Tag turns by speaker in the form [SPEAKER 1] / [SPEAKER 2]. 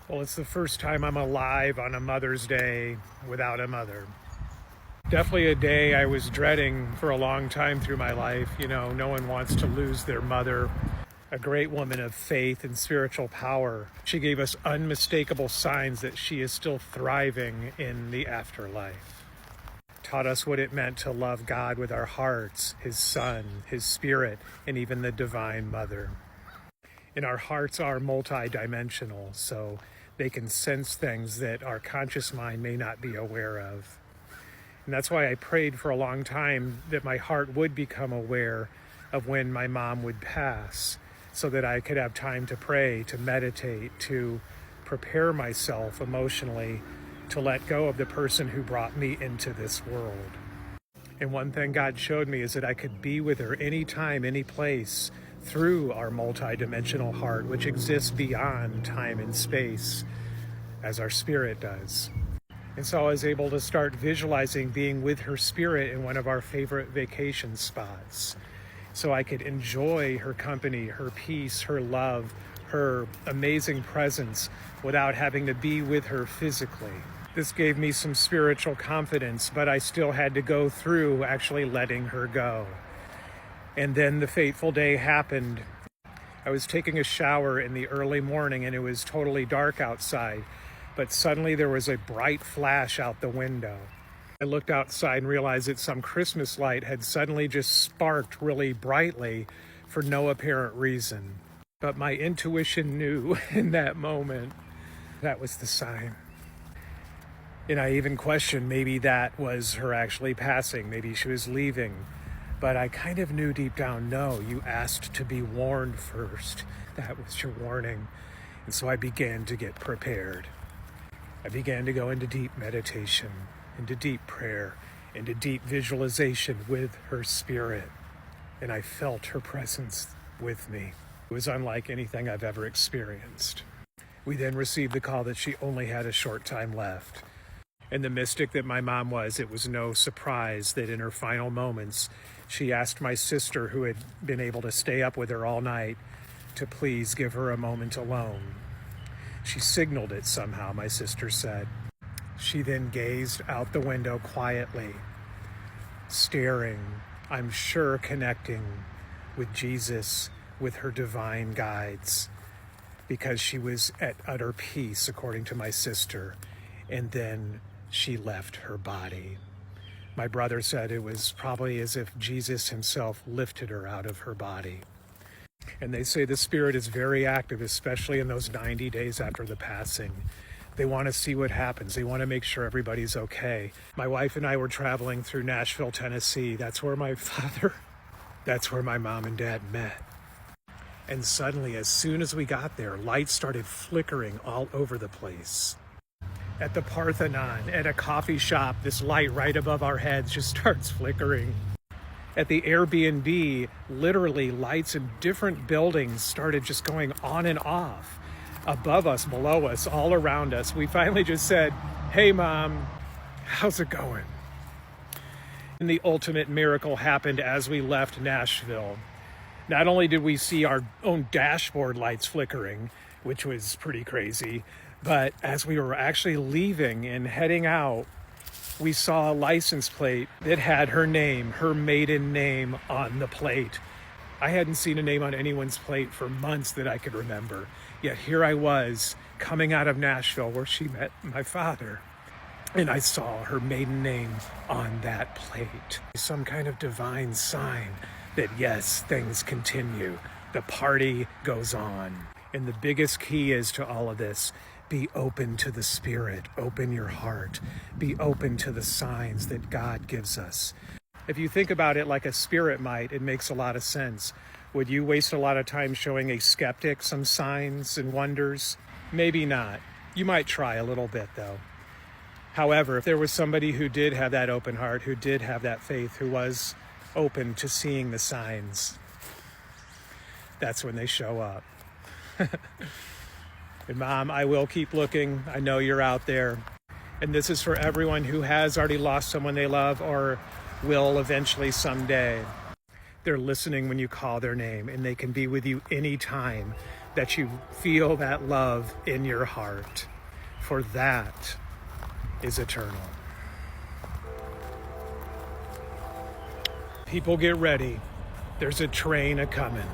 [SPEAKER 1] Well, it's the first time I'm alive on a Mother's Day without a mother. Definitely a day I was dreading for a long time through my life. You know, no one wants to lose their mother. A great woman of faith and spiritual power. She gave us unmistakable signs that she is still thriving in the afterlife. Taught us what it meant to love God with our hearts, His Son, His Spirit, and even the Divine Mother. And our hearts are multidimensional, so they can sense things that our conscious mind may not be aware of. And that's why I prayed for a long time that my heart would become aware of when my mom would pass, so that I could have time to pray, to meditate, to prepare myself emotionally to let go of the person who brought me into this world. And one thing God showed me is that I could be with her anytime, any place, through our multidimensional heart, which exists beyond time and space, as our spirit does. And so I was able to start visualizing being with her spirit in one of our favorite vacation spots, so I could enjoy her company, her peace, her love, her amazing presence without having to be with her physically. This gave me some spiritual confidence, but I still had to go through actually letting her go. And then the fateful day happened. I was taking a shower in the early morning and it was totally dark outside, but suddenly there was a bright flash out the window. I looked outside and realized that some Christmas light had suddenly just sparked really brightly for no apparent reason. But my intuition knew in that moment that was the sign. And I even questioned maybe that was her actually passing, maybe she was leaving. But I kind of knew deep down, no, you asked to be warned first. That was your warning. And so I began to get prepared. I began to go into deep meditation, into deep prayer, into deep visualization with her spirit. And I felt her presence with me. It was unlike anything I've ever experienced. We then received the call that she only had a short time left. And the mystic that my mom was, it was no surprise that in her final moments, she asked my sister, who had been able to stay up with her all night, to please give her a moment alone. She signaled it somehow, my sister said. She then gazed out the window quietly, staring, I'm sure connecting with Jesus, with her divine guides, because she was at utter peace, according to my sister. And then she left her body. My brother said it was probably as if Jesus himself lifted her out of her body. And they say the spirit is very active, especially in those 90 days after the passing. They want to see what happens. They want to make sure everybody's okay. My wife and I were traveling through Nashville, Tennessee. That's where my mom and dad met. And suddenly, as soon as we got there, lights started flickering all over the place. At the Parthenon, at a coffee shop, this light right above our heads just starts flickering. At the Airbnb, literally lights in different buildings started just going on and off. Above us, below us, all around us. We finally just said, hey Mom, how's it going? And the ultimate miracle happened as we left Nashville. Not only did we see our own dashboard lights flickering, which was pretty crazy, but as we were actually leaving and heading out, we saw a license plate that had her name, her maiden name on the plate. I hadn't seen a name on anyone's plate for months that I could remember. Yet here I was coming out of Nashville where she met my father. And I saw her maiden name on that plate. Some kind of divine sign that yes, things continue. The party goes on. And the biggest key is to all of this, be open to the Spirit, open your heart, be open to the signs that God gives us. If you think about it like a spirit might, it makes a lot of sense. Would you waste a lot of time showing a skeptic some signs and wonders? Maybe not. You might try a little bit though. However, if there was somebody who did have that open heart, who did have that faith, who was open to seeing the signs, that's when they show up. And Mom, I will keep looking. I know you're out there. And this is for everyone who has already lost someone they love or will eventually someday. They're listening when you call their name, and they can be with you anytime. that you feel that love in your heart, for that is eternal. People, get ready. There's a train a-coming.